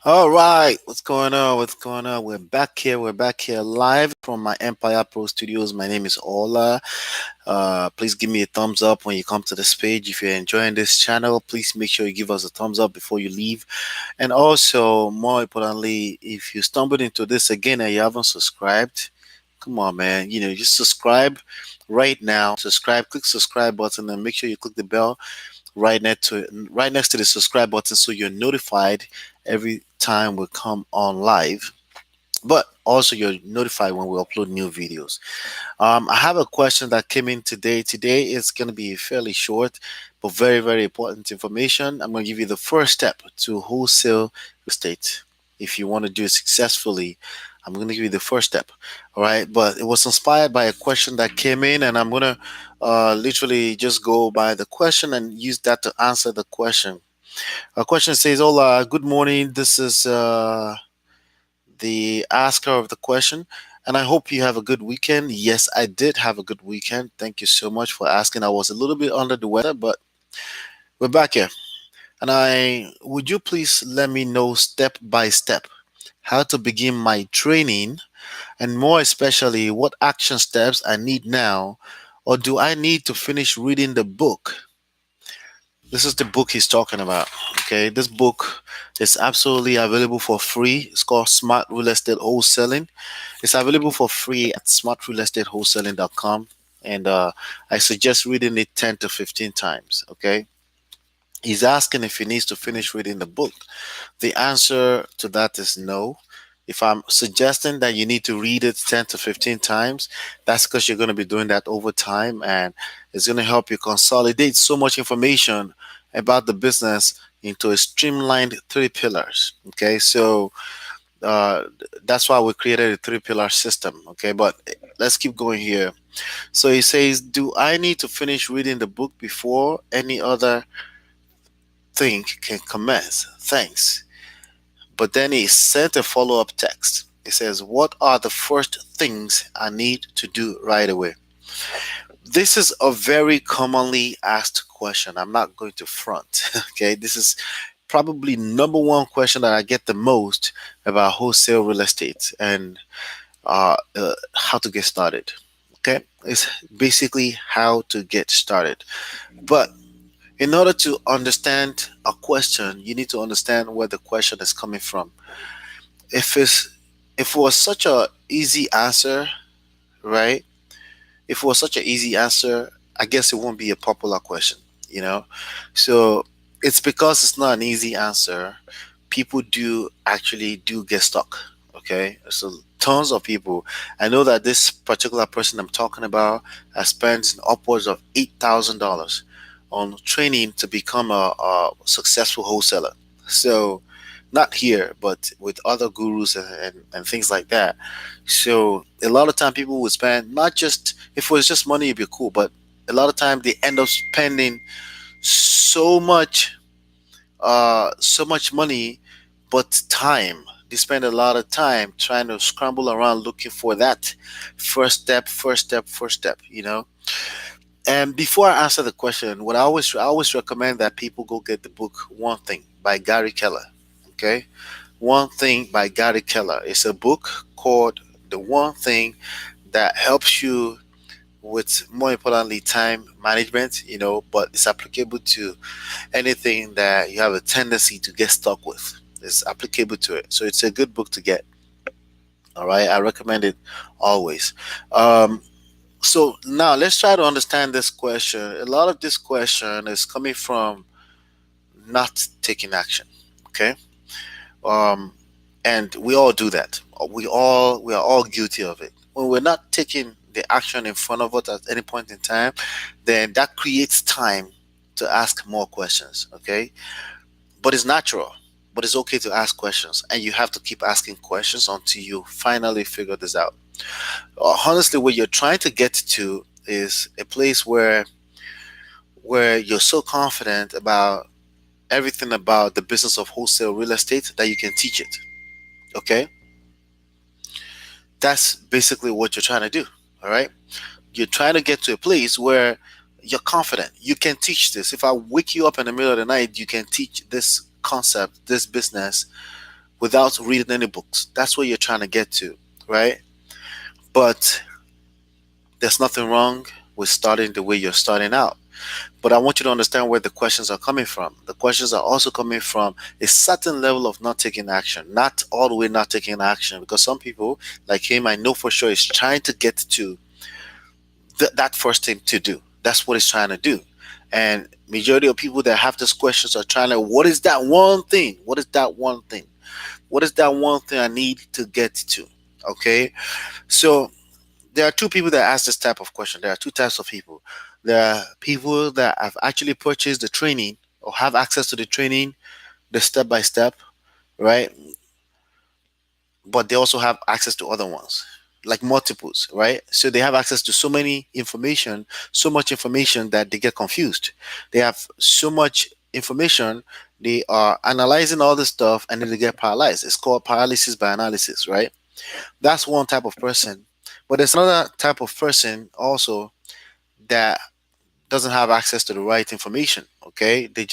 All right, what's going on? What's going on? We're back here. We're back here live from my Empire Pro Studios. My name is Ola. Please give me a thumbs up when you come to this page. If you're enjoying this channel, please make sure you give us a thumbs up before you leave. And also, more importantly, if you stumbled into this again and you haven't subscribed, come on, man. Just subscribe right now. Subscribe. Click subscribe button and make sure you click the bell right next to the subscribe button so you're notified every time we come on live, but also you're notified when we upload new videos. I have a question that came in today is going to be fairly short but very, very important information. I'm going to give you the first step to wholesale real estate. If you want to do it successfully, I'm going to give you the first step. All right, but it was inspired by a question that came in, and I'm going to literally just go by the question and use that to answer the question. A question says, "Hola, good morning. This is the asker of the question, and I hope you have a good weekend." Yes, I did have a good weekend. Thank you so much for asking. I was a little bit under the weather, but we're back here. And would you please let me know step by step how to begin my training, and more especially what action steps I need now, or do I need to finish reading the book? This is the book he's talking about. Okay, this book is absolutely available for free. It's called Smart Real Estate Wholesaling. It's available for free at smartrealestateWholesaling.com, and I suggest reading it 10 to 15 times. Okay, he's asking if he needs to finish reading the book. The answer to that is no. If I'm suggesting that you need to read it 10 to 15 times, that's because you're going to be doing that over time, and it's going to help you consolidate so much information about the business into a streamlined three pillars. Okay, so uh, that's why we created a three pillar system. Okay, but let's keep going here. So he says, do I need to finish reading the book before any other thing can commence? Thanks. But then he sent a follow up text. He says, what are the first things I need to do right away? This is a very commonly asked question. I'm not going to front. Okay, this is probably number one question that I get the most about wholesale real estate and how to get started. Okay, it's basically how to get started. But in order to understand a question, you need to understand where the question is coming from. If it's if it was such a easy answer, right? If it was such an easy answer, I guess it won't be a popular question, you know? So it's because it's not an easy answer, people do actually do get stuck. Okay. So tons of people. I know that this particular person I'm talking about has spent upwards of $8,000 on training to become a successful wholesaler. So not here, but with other gurus and things like that. So a lot of time people would spend, not just, if it was just money it'd be cool, but a lot of time they end up spending so much so much money, but time. They spend a lot of time trying to scramble around looking for that first step, first step, first step, you know. And before I answer the question, what I always recommend that people go get the book One Thing by Gary Keller. Okay? One Thing by Gary Keller. It's a book called The One Thing that helps you with, more importantly, time management, you know, but it's applicable to anything that you have a tendency to get stuck with. It's applicable to it. So it's a good book to get. All right. I recommend it always. Um, so now let's try to understand this question. A lot of this question is coming from not taking action. Okay. Um, and we all do that. We are all guilty of it. When we're not taking the action in front of us at any point in time, then that creates time to ask more questions. Okay, but it's natural. But it's okay to ask questions, and you have to keep asking questions until you finally figure this out. Honestly, what you're trying to get to is a place where you're so confident about everything about the business of wholesale real estate that you can teach it. Okay, that's basically what you're trying to do. All right, you're trying to get to a place where you're confident you can teach this. If I wake you up in the middle of the night, you can teach this concept, this business, without reading any books. That's where you're trying to get to, right? But there's nothing wrong with starting the way you're starting out. But I want you to understand where the questions are coming from. The questions are also coming from a certain level of not taking action, not all the way not taking action. Because some people, like him, I know for sure is trying to get to that first thing to do. That's what he's trying to do. And majority of people that have these questions are trying to, what is that one thing? What is that one thing? What is that one thing I need to get to? Okay. So there are two people that ask this type of question. There are two types of people. There are people that have actually purchased the training or have access to the training, the step by step, right? But they also have access to other ones, like multiples, right? So they have access to so many information, so much information that they get confused. They have so much information, they are analyzing all this stuff and then they get paralyzed. It's called paralysis by analysis, right? That's one type of person. But there's another type of person also that doesn't have access to the right information. Okay, they're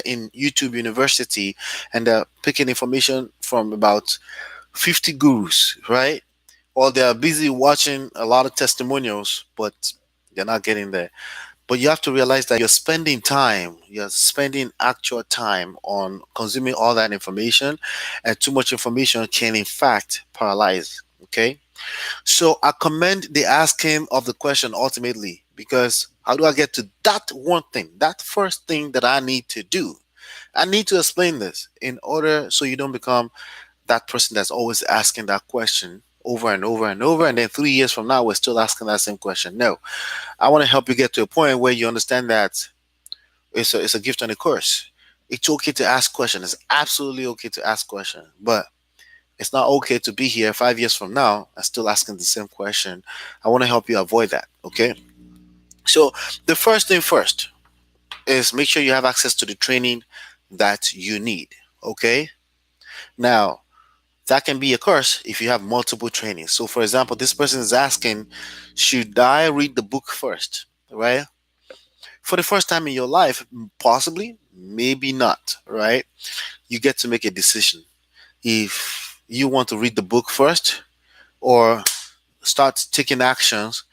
in YouTube University and they're picking information from about 50 gurus, right? Or they're busy watching a lot of testimonials, but they're not getting there. But you have to realize that you're spending actual time on consuming all that information, and too much information can, in fact, paralyze. Okay, so I commend the asking of the question ultimately, because how do I get to that one thing, that first thing that I need to do? I need to explain this in order so you don't become that person that's always asking that question over and over and over, and then 3 years from now we're still asking that same question. No, I want to help you get to a point where you understand that it's a gift and a curse. It's okay to ask questions. It's absolutely okay to ask questions, but it's not okay to be here 5 years from now and still asking the same question. I want to help you avoid that. Okay. So the first thing first is make sure you have access to the training that you need. Okay. Now, that can be a curse if you have multiple trainings. So, for example, this person is asking, should I read the book first? Right? For the first time in your life, possibly, maybe not. Right? You get to make a decision if you want to read the book first or start taking actions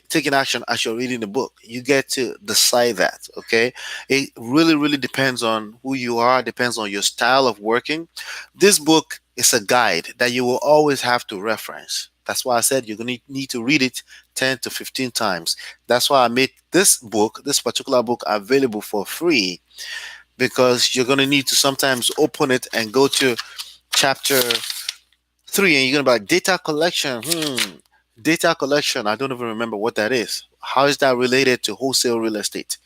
taking action as you're reading the book. You get to decide that. Okay, it really depends on who you are, depends on your style of working. This book is a guide that you will always have to reference. That's why I said you're going to need to read it 10 to 15 times. That's why I made this particular book, available for free, because you're going to need to sometimes open it and go to chapter 3 and you're gonna be like, data collection. Data collection. I don't even remember what that is. How is that related to wholesale real estate?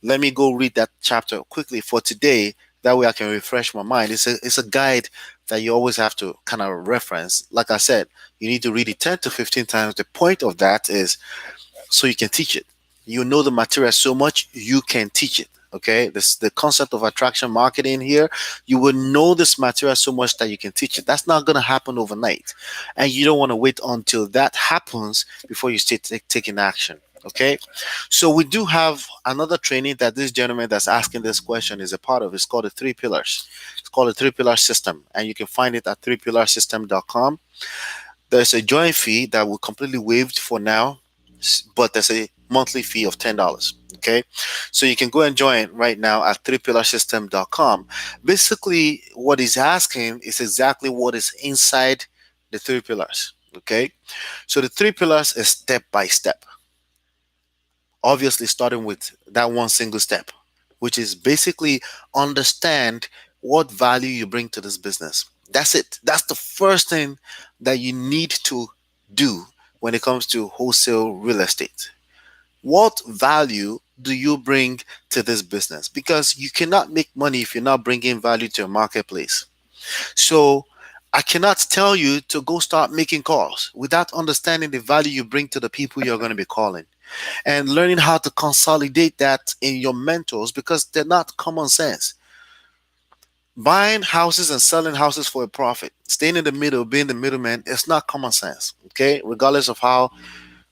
Let me go read that chapter quickly for today. That way I can refresh my mind. It's a guide that you always have to kind of reference. Like I said, you need to read it 10 to 15 times. The point of that is so you can teach it. You know the material so much you can teach it. Okay, this the concept of attraction marketing here. You will know this material so much that you can teach it. That's not going to happen overnight, and you don't want to wait until that happens before you start taking action. Okay, so we do have another training that this gentleman that's asking this question is a part of. It's called the three pillars. It's called the three pillar system, and you can find it at threepillarsystem.com. There's a join fee that will completely waived for now, but there's a monthly fee of $10. Okay, so you can go and join right now at threepillarsystem.com. Basically, what he's asking is exactly what is inside the three pillars. Okay, so the three pillars is step by step. Obviously, starting with that one single step, which is basically understand what value you bring to this business. That's it. That's the first thing that you need to do when it comes to wholesale real estate. What value do you bring to this business? Because you cannot make money if you're not bringing value to a marketplace. So I cannot tell you to go start making calls without understanding the value you bring to the people you're going to be calling and learning how to consolidate that in your mentors, because they're not common sense. Buying houses and selling houses for a profit, staying in the middle, being the middleman, it's not common sense. Okay, regardless of how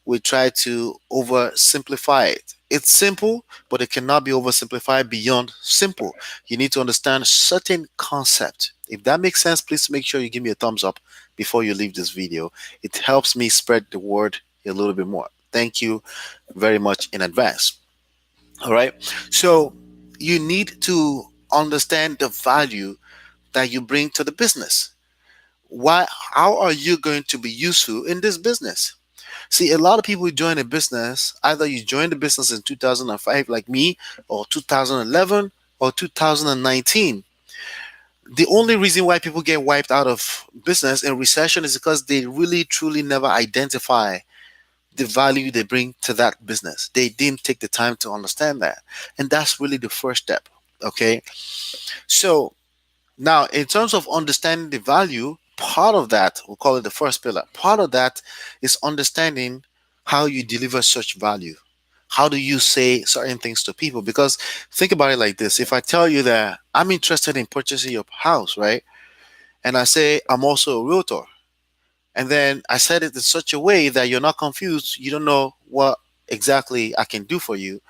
we try to oversimplify it. It's simple, but it cannot be oversimplified beyond simple. You need to understand certain concept. If that makes sense, please make sure you give me a thumbs up before you leave this video. It helps me spread the word a little bit more. Thank you very much in advance. All right. So you need to understand the value that you bring to the business. Why? How are you going to be useful in this business? See, a lot of people join a business. Either you joined the business in 2005, like me, or 2011, or 2019. The only reason why people get wiped out of business in recession is because they really, truly never identify the value they bring to that business. They didn't take the time to understand that. And that's really the first step. Okay. So now, in terms of understanding the value, part of that, we'll call it the first pillar, part of that is understanding how you deliver such value. How do you say certain things to people? Because think about it like this: if I tell you that I'm interested in purchasing your house, right? And I say I'm also a realtor, and then I said it in such a way that you're not confused, you don't know what exactly I can do for you,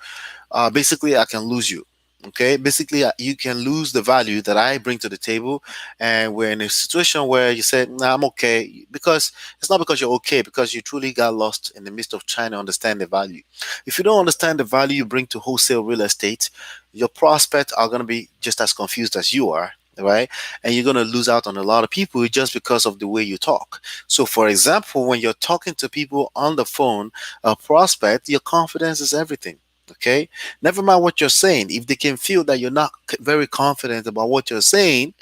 basically I can lose you. Okay, basically you can lose the value that I bring to the table, and we're in a situation where you say, nah, I'm okay, because it's not because you're okay, because you truly got lost in the midst of trying to understand the value. If you don't understand the value you bring to wholesale real estate, your prospects are going to be just as confused as you are, right? And you're going to lose out on a lot of people just because of the way you talk. So for example, when you're talking to people on the phone, a prospect, your confidence is everything. Okay, never mind what you're saying. If they can feel that you're not very confident about what you're saying,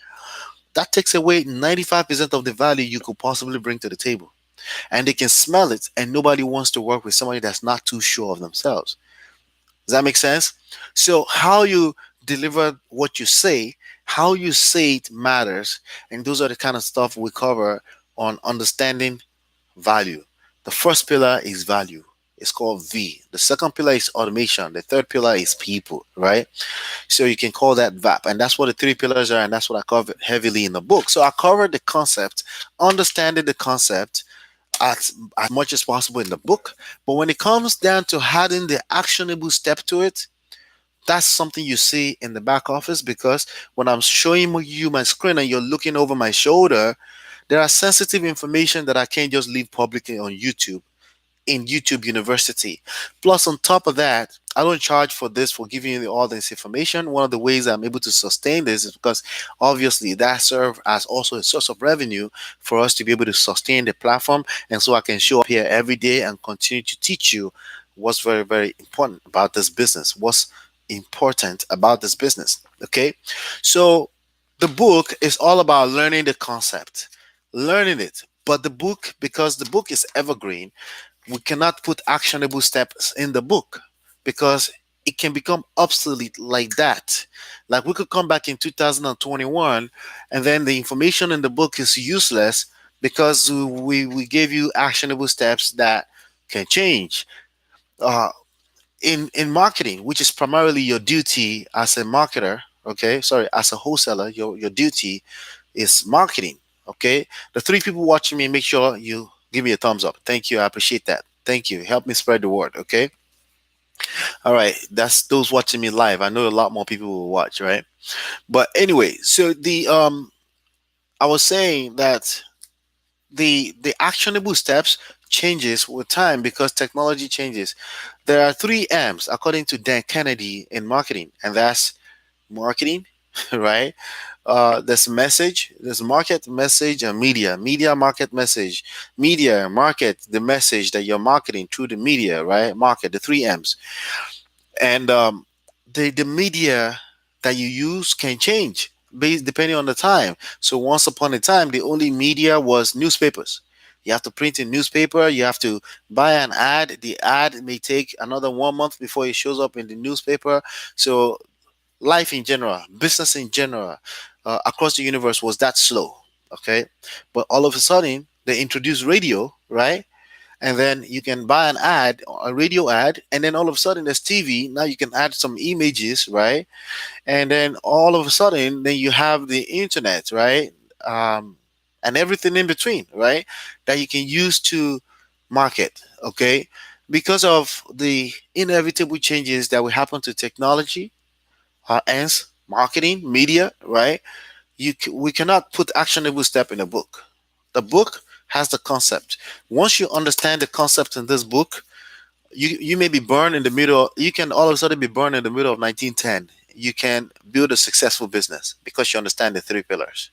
that takes away 95% of the value you could possibly bring to the table. And they can smell it, and nobody wants to work with somebody that's not too sure of themselves. Does that make sense? So, how you deliver what you say, how you say it matters. And those are the kind of stuff we cover on understanding value. The first pillar is value. It's called V. The second pillar is automation. The third pillar is people, right? So you can call that VAP. And that's what the three pillars are. And that's what I covered heavily in the book. So I covered the concept, understanding the concept as much as possible in the book. But when it comes down to adding the actionable step to it, that's something you see in the back office, because when I'm showing you my screen and you're looking over my shoulder, there are sensitive information that I can't just leave publicly on YouTube, in YouTube University. Plus, on top of that, I don't charge for this, for giving you all this information. One of the ways I'm able to sustain this is because obviously that serves as also a source of revenue for us to be able to sustain the platform. And so I can show up here every day and continue to teach you what's very, very important about this business. What's important about this business. Okay. So the book is all about learning the concept, learning it. But the book, because the book is evergreen, we cannot put actionable steps in the book because it can become obsolete like that. Like we could come back in 2021 and then the information in the book is useless because we gave you actionable steps that can change. Uh, in marketing, which is primarily your duty as a marketer, okay, sorry, as a wholesaler, your duty is marketing. Okay, the three people watching me, make sure you give me a thumbs up. Thank you, I appreciate that. Thank you, help me spread the word. Okay, all right, that's those watching me live. I know a lot more people will watch, right? But anyway, so the I was saying that the actionable steps changes with time because technology changes. There are three M's according to Dan Kennedy in marketing, and that's marketing, right? There's message, there's market, message, and media. Media, market, message. Media, market, the message that you're marketing through the media, right? Market, the three M's. And the media that you use can change based depending on the time. So once upon a time, the only media was newspapers. You have to print a newspaper. You have to buy an ad. The ad may take another 1 month before it shows up in the newspaper. So life in general, business in general, across the universe was that slow. Okay, but all of a sudden they introduced radio, right? And then you can buy an ad, a radio ad, and then all of a sudden there's TV. Now you can add some images, right? And then all of a sudden, then you have the internet, right? And everything in between, right? That you can use to market. Okay, because of the inevitable changes that will happen to technology, hence marketing, media, right? We cannot put actionable step in a book. The book has the concept. Once you understand the concept in this book, you may be burned in the middle. You can all of a sudden be burned in the middle of 1910. You can build a successful business because you understand the three pillars.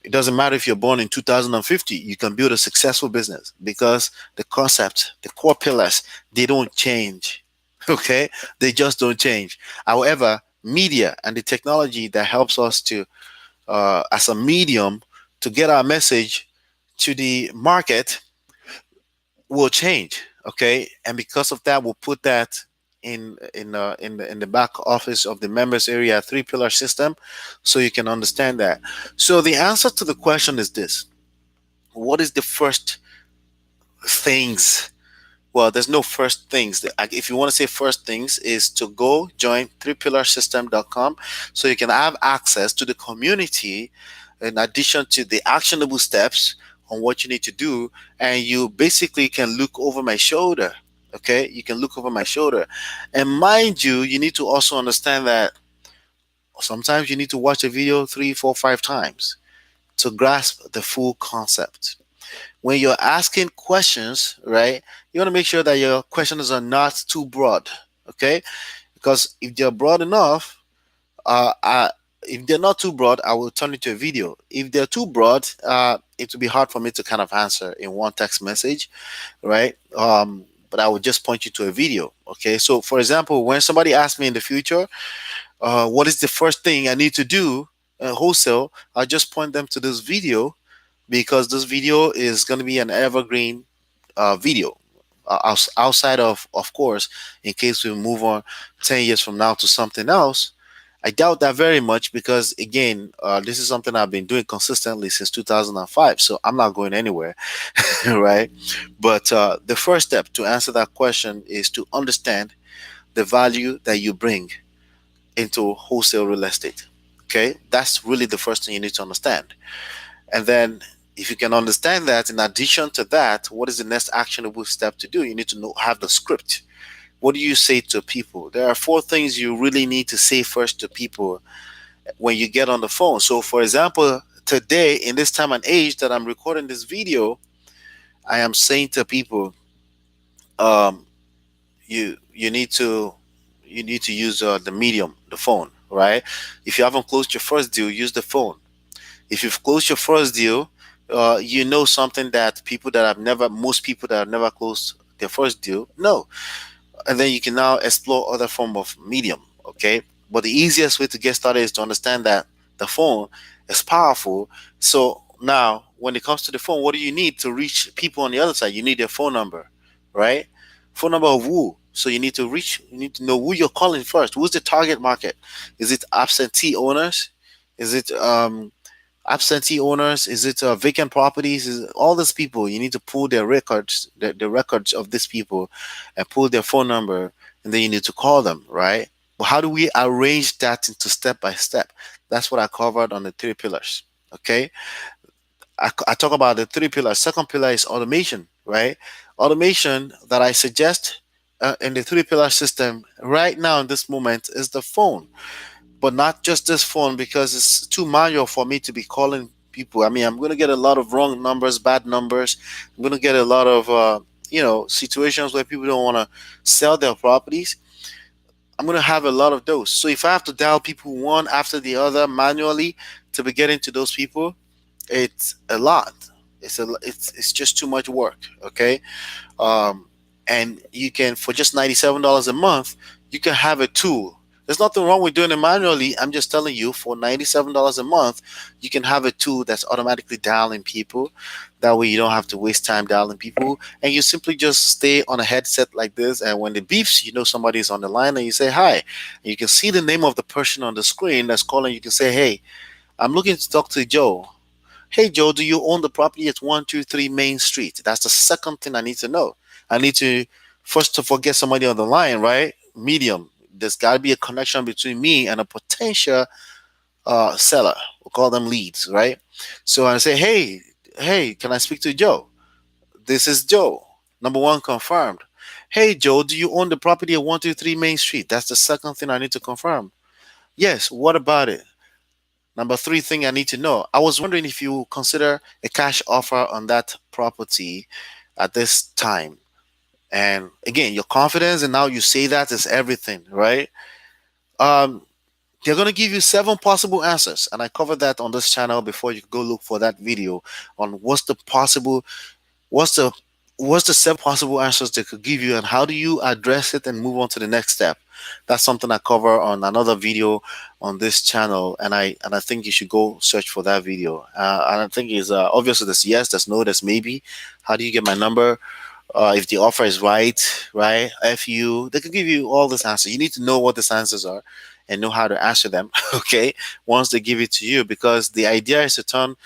It doesn't matter if you're born in 2050, you can build a successful business because the concept, the core pillars, they don't change. Okay, they just don't change. However, media and the technology that helps us to as a medium to get our message to the market will change. Okay, and because of that, we'll put that in the back office of the members area three pillar system, so you can understand that. So the answer to the question is this: what is the first things? Well, there's no first things. If you want to say first things, is to go join threepillarsystem.com so you can have access to the community in addition to the actionable steps on what you need to do. And you basically can look over my shoulder. Okay, you can look over my shoulder. And mind you, you need to also understand that sometimes you need to watch a video three, four, five times to grasp the full concept. When you're asking questions, right, you want to make sure that your questions are not too broad, okay? Because if they're broad enough, uh, I, if they're not too broad, I will turn it to a video. If they're too broad, it will be hard for me to kind of answer in one text message, right? But I would just point you to a video, okay? So, for example, when somebody asks me in the future, what is the first thing I need to do wholesale, I'll just point them to this video because this video is going to be an evergreen video. Outside of course, in case we move on 10 years from now to something else, I doubt that very much because, again, this is something I've been doing consistently since 2005. So I'm not going anywhere, right? But the first step to answer that question is to understand the value that you bring into wholesale real estate. Okay, that's really the first thing you need to understand. And then, if you can understand that, in addition to that, what is the next actionable step to do? You need to know, have the script. What do you say to people? There are four things you really need to say first to people when you get on the phone. So, for example, today, in this time and age that I'm recording this video, I am saying to people, um, you need to use the medium, the phone, right? If you haven't closed your first deal, use the phone. If you've closed your first deal, you know something that most people that have never closed their first deal know. And then you can now explore other form of medium, okay? But the easiest way to get started is to understand that the phone is powerful. So now, when it comes to the phone, what do you need to reach people on the other side? You need their phone number, right? Phone number of who? So you need to know who you're calling first. Who's the target market? Is it absentee owners? Is it absentee owners? Is it vacant properties? Is it all these people? You need to pull their records, the records of these people, and pull their phone number, and then you need to call them, right? But how do we arrange that into step by step? That's what I covered on the three pillars. Okay, I talk about the three pillars. Second pillar is automation, right? Automation that I suggest in the three pillar system right now in this moment is the phone, but not just this phone because it's too manual for me to be calling people. I mean, I'm going to get a lot of wrong numbers, bad numbers. I'm going to get a lot of situations where people don't want to sell their properties. I'm going to have a lot of those. So if I have to dial people one after the other manually to be getting to those people, it's a lot. It's just too much work. Okay, um, and you can, for just $97 a month, you can have a tool. There's nothing wrong with doing it manually. I'm just telling you, for $97 a month, you can have a tool that's automatically dialing people. That way you don't have to waste time dialing people, and you simply just stay on a headset like this, and when it beeps, you know somebody's on the line, and you say hi, and you can see the name of the person on the screen that's calling. You can say, hey, I'm looking to talk to Joe. Hey Joe, do you own the property at 123 Main Street? That's the second thing I need to know. I need to first of all get somebody on the line, right? Medium. There's got to be a connection between me and a potential seller. We'll call them leads, right? So I say, hey, can I speak to Joe? This is Joe. Number one, confirmed. Hey Joe, do you own the property at 123 Main Street? That's the second thing I need to confirm. Yes, what about it? Number three thing I need to know. I was wondering if you consider a cash offer on that property at this time. And again, your confidence and now you say that is everything, right? Um, they're gonna give you seven possible answers, and I covered that on this channel before. You go look for that video on what's the what's the seven possible answers they could give you and how do you address it and move on to the next step. That's something I cover on another video on this channel, and I think you should go search for that video. And I think is obviously there's yes, there's no, there's maybe. How do you get my number? If the offer is right, FU, they could give you all these answers. You need to know what these answers are and know how to answer them, okay, once they give it to you, because the idea is to turn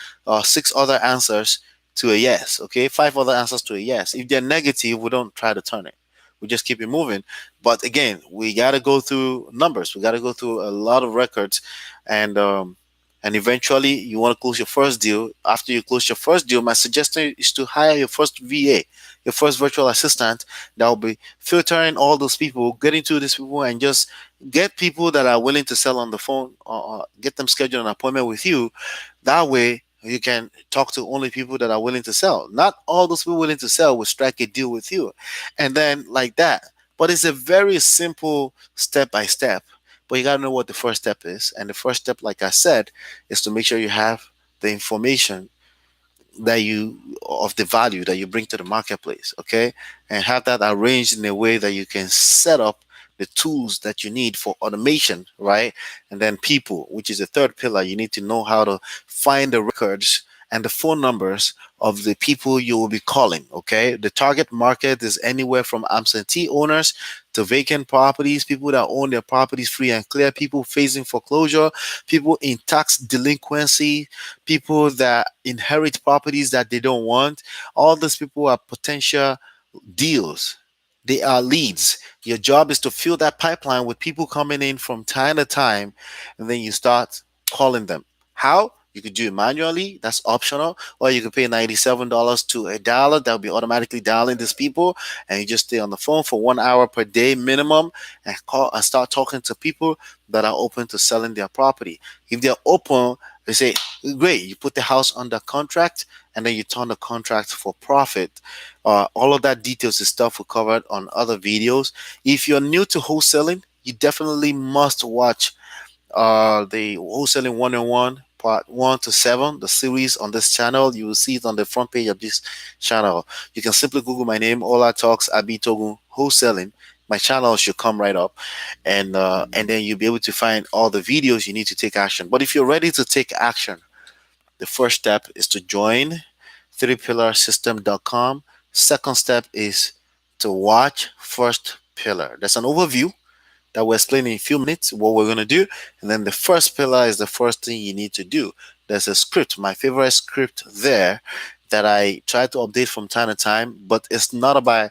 six other answers to a yes, okay, five other answers to a yes. If they're negative, we don't try to turn it. We just keep it moving. But again, we got to go through numbers. We got to go through a lot of records, and eventually you want to close your first deal. After you close your first deal, my suggestion is to hire your first VA, your first virtual assistant that will be filtering all those people, getting to these people, and just get people that are willing to sell on the phone, or get them scheduled an appointment with you. That way you can talk to only people that are willing to sell. Not all those people willing to sell will strike a deal with you. And then like that. But it's a very simple step by step. But you gotta know what the first step is. And the first step, like I said, is to make sure you have the information that you of the value that you bring to the marketplace, okay, and have that arranged in a way that you can set up the tools that you need for automation, right? And then people, which is the third pillar. You need to know how to find the records and the phone numbers of the people you will be calling, okay? The target market is anywhere from absentee owners to vacant properties, people that own their properties free and clear, people facing foreclosure, people in tax delinquency, people that inherit properties that they don't want. All these people are potential deals. They are leads. Your job is to fill that pipeline with people coming in from time to time, and then you start calling them. How? You could do it manually, that's optional, or you could pay $97 to a dialer that'll be automatically dialing these people, and you just stay on the phone for 1 hour per day minimum and call and start talking to people that are open to selling their property. If they're open, they say, great, you put the house under contract and then you turn the contract for profit. All of that details is stuff we covered on other videos. If you're new to wholesaling, you definitely must watch the Wholesaling 101 part 1 to 7, the series on this channel. You will see it on the front page of this channel. You can simply Google my name, Ola Talks Abitogun Wholesaling. My channel should come right up, and then you'll be able to find all the videos you need to take action. But if you're ready to take action, the first step is to join 3pillarsystem.com. Second step is to watch first pillar. There's an overview that we'll explain in a few minutes what we're going to do. And then the first pillar is the first thing you need to do. There's a script, my favorite script there, that I try to update from time to time, but it's not about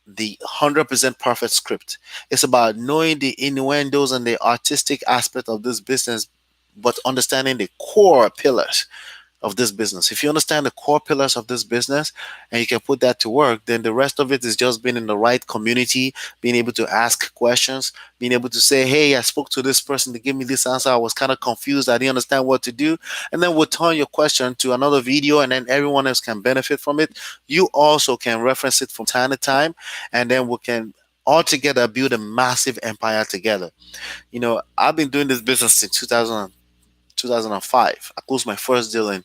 the 100% perfect script. It's about knowing the innuendos and the artistic aspect of this business, but understanding the core pillars of this business. If you understand the core pillars of this business and you can put that to work, then the rest of it is just being in the right community, being able to ask questions, being able to say, hey, I spoke to this person to give me this answer. I was kind of confused. I didn't understand what to do. And then we'll turn your question to another video and then everyone else can benefit from it. You also can reference it from time to time, and then we can all together build a massive empire together. You know, I've been doing this business since 2005. I closed my first deal in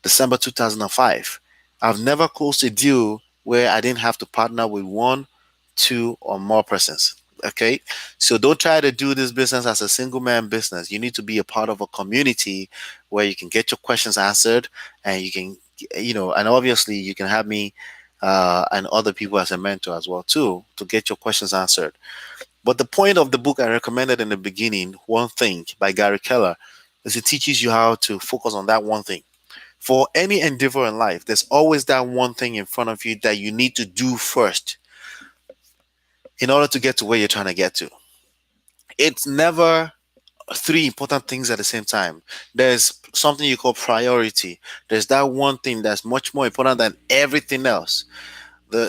December 2005. I've never closed a deal where I didn't have to partner with one, two, or more persons. Okay. So don't try to do this business as a single man business. You need to be a part of a community where you can get your questions answered, and you can, and obviously you can have me and other people as a mentor as well too, to get your questions answered. But the point of the book I recommended in the beginning, One Thing by Gary Keller, is it teaches you how to focus on that one thing. For any endeavor in life, there's always that one thing in front of you that you need to do first in order to get to where you're trying to get to. It's never three important things at the same time. There's something you call priority. There's that one thing that's much more important than everything else.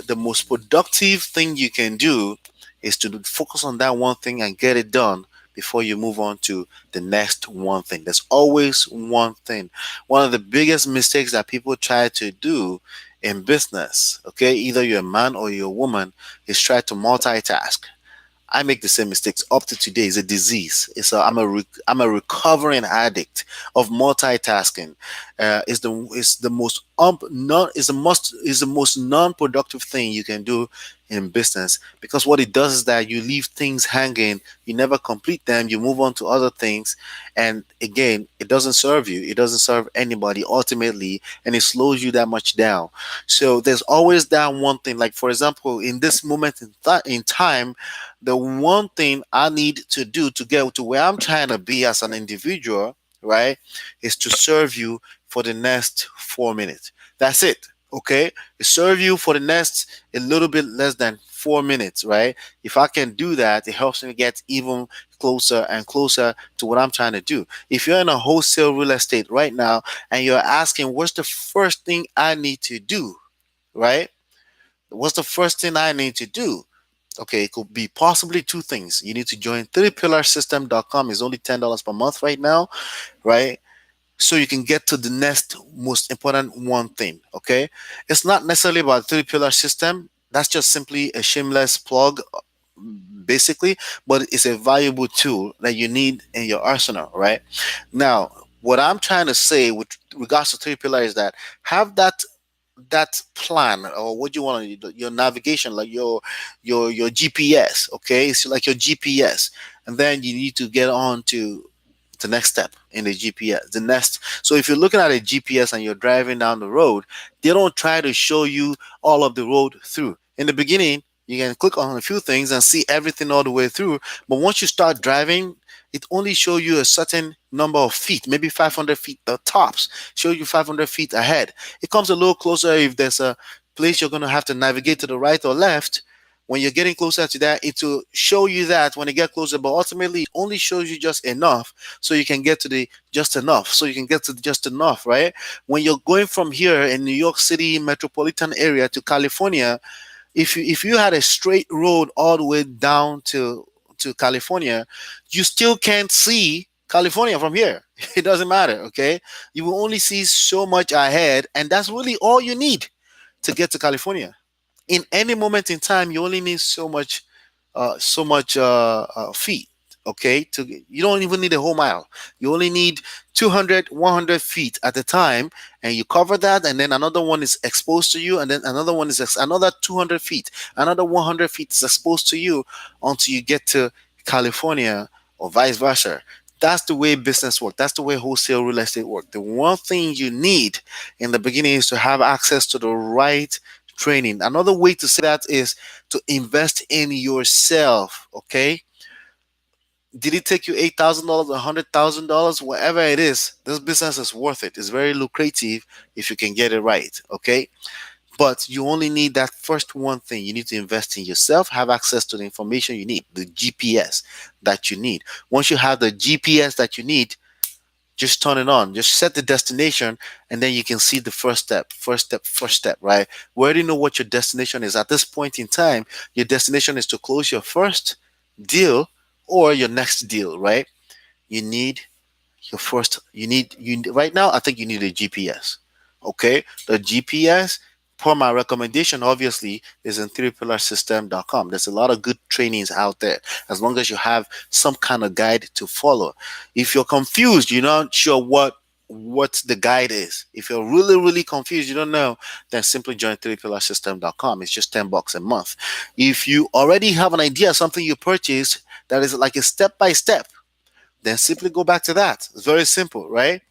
the most productive thing you can do is to focus on that one thing and get it done before you move on to the next one thing. There's always one thing. One of the biggest mistakes that people try to do in business, okay, either you're a man or you're a woman, is try to multitask. I make the same mistakes up to today. It's a disease. I'm a recovering addict of multitasking. It's the most non is the most non-productive thing you can do in business, because what it does is that you leave things hanging. You never complete them. You move on to other things, and again, it doesn't serve you. It doesn't serve anybody ultimately, and it slows you that much down. So there's always that one thing. Like for example, in this moment in time, the one thing I need to do to get to where I'm trying to be as an individual, right, is to serve you for the next 4 minutes. That's it. Okay. Serve you for the next a little bit less than 4 minutes, right? If I can do that, it helps me get even closer and closer to what I'm trying to do. If you're in a wholesale real estate right now and you're asking, what's the first thing I need to do, right? What's the first thing I need to do? Okay, it could be possibly two things. You need to join 3pillarsystem.com. It's only $10 per month right now, right? So you can get to the next most important one thing. Okay, it's not necessarily about three pillar system. That's just simply a shameless plug, basically, but it's a valuable tool that you need in your arsenal, right? Now, what I'm trying to say with regards to three pillar is that have that plan, or what you want to do, your navigation, like your GPS. Okay, it's like your GPS, and then you need to get on to the next step in the GPS. The next, so if you're looking at a GPS and you're driving down the road, they don't try to show you all of the road through. In the beginning, you can click on a few things and see everything all the way through. But once you start driving, it only show you a certain number of feet, maybe 500 feet, the tops, show you 500 feet ahead. It comes a little closer if there's a place you're going to have to navigate to the right or left. When you're getting closer to that, it will show you that when you get closer, but ultimately it only shows you just enough so you can get to the just enough. So you can get to the just enough, right? When you're going from here in New York City metropolitan area to California, if you had a straight road all the way down to California, you still can't see California from here. It doesn't matter, okay? You will only see so much ahead, and that's really all you need to get to California. In any moment in time, you only need so much feet. Okay, you don't even need a whole mile. You only need 200, 100 feet at a time, and you cover that, and then another one is exposed to you, and then another one is another 200 feet, another 100 feet is exposed to you until you get to California, or vice versa. That's the way business works. That's the way wholesale real estate works. The one thing you need in the beginning is to have access to the right training. Another way to say that is to invest in yourself. Okay. Did it take you $8,000, $100,000, whatever it is? This business is worth it. It's very lucrative if you can get it right. Okay. But you only need that first one thing. You need to invest in yourself, have access to the information you need, the GPS that you need. Once you have the GPS that you need, just turn it on. Just set the destination, and then you can see the first step, right? We already know what your destination is. At this point in time, your destination is to close your first deal or your next deal, right? You need your first, you right now, I think you need a GPS. Okay? The GPS, per my recommendation, obviously, is in 3pillarsystem.com. There's a lot of good trainings out there, as long as you have some kind of guide to follow. If you're confused, you're not sure what the guide is. If you're really, really confused, you don't know, then simply join 3pillarsystem.com. It's just $10 a month. If you already have an idea, something you purchased that is like a step by step, then simply go back to that. It's very simple, right?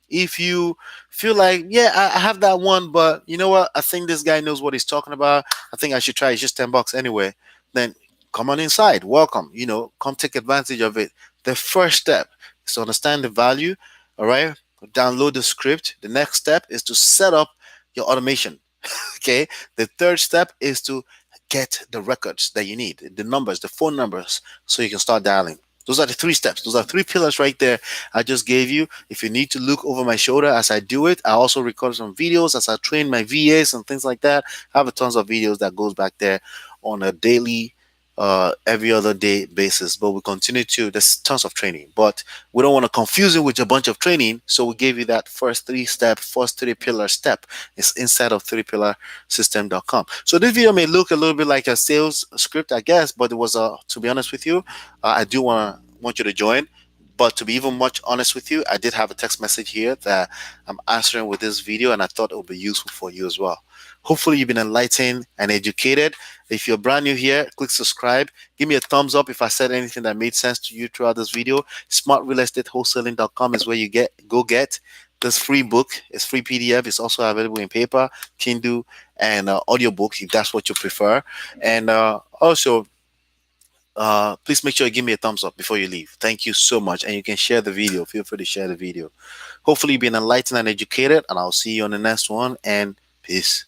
If you feel like, yeah, I have that one, but you know what? I think this guy knows what he's talking about. I think I should try. It's just $10 anyway. Then come on inside. Welcome. Come take advantage of it. The first step is to understand the value. All right. Download the script. The next step is to set up your automation. Okay. The third step is to get the records that you need, the numbers, the phone numbers, so you can start dialing. Those are the three steps. Those are three pillars right there I just gave you. If you need to look over my shoulder as I do it, I also record some videos as I train my VAs and things like that. I have a tons of videos that goes back there on a daily, every other day basis. But we continue to, there's tons of training, but we don't want to confuse it with a bunch of training. So we gave you that first three pillar step. It's inside of 3pillarsystem.com. So this video may look a little bit like a sales script, I guess, but it was to be honest with you, I do want you to join. But to be even much honest with you, I did have a text message here that I'm answering with this video, and I thought it would be useful for you as well. Hopefully, you've been enlightened and educated. If you're brand new here, click subscribe. Give me a thumbs up if I said anything that made sense to you throughout this video. SmartRealEstateWholesaling.com is where you get this free book. It's free PDF. It's also available in paper, Kindle, and audiobook if that's what you prefer. And also, please make sure you give me a thumbs up before you leave. Thank you so much. And you can share the video. Feel free to share the video. Hopefully, you've been enlightened and educated. And I'll see you on the next one. And peace.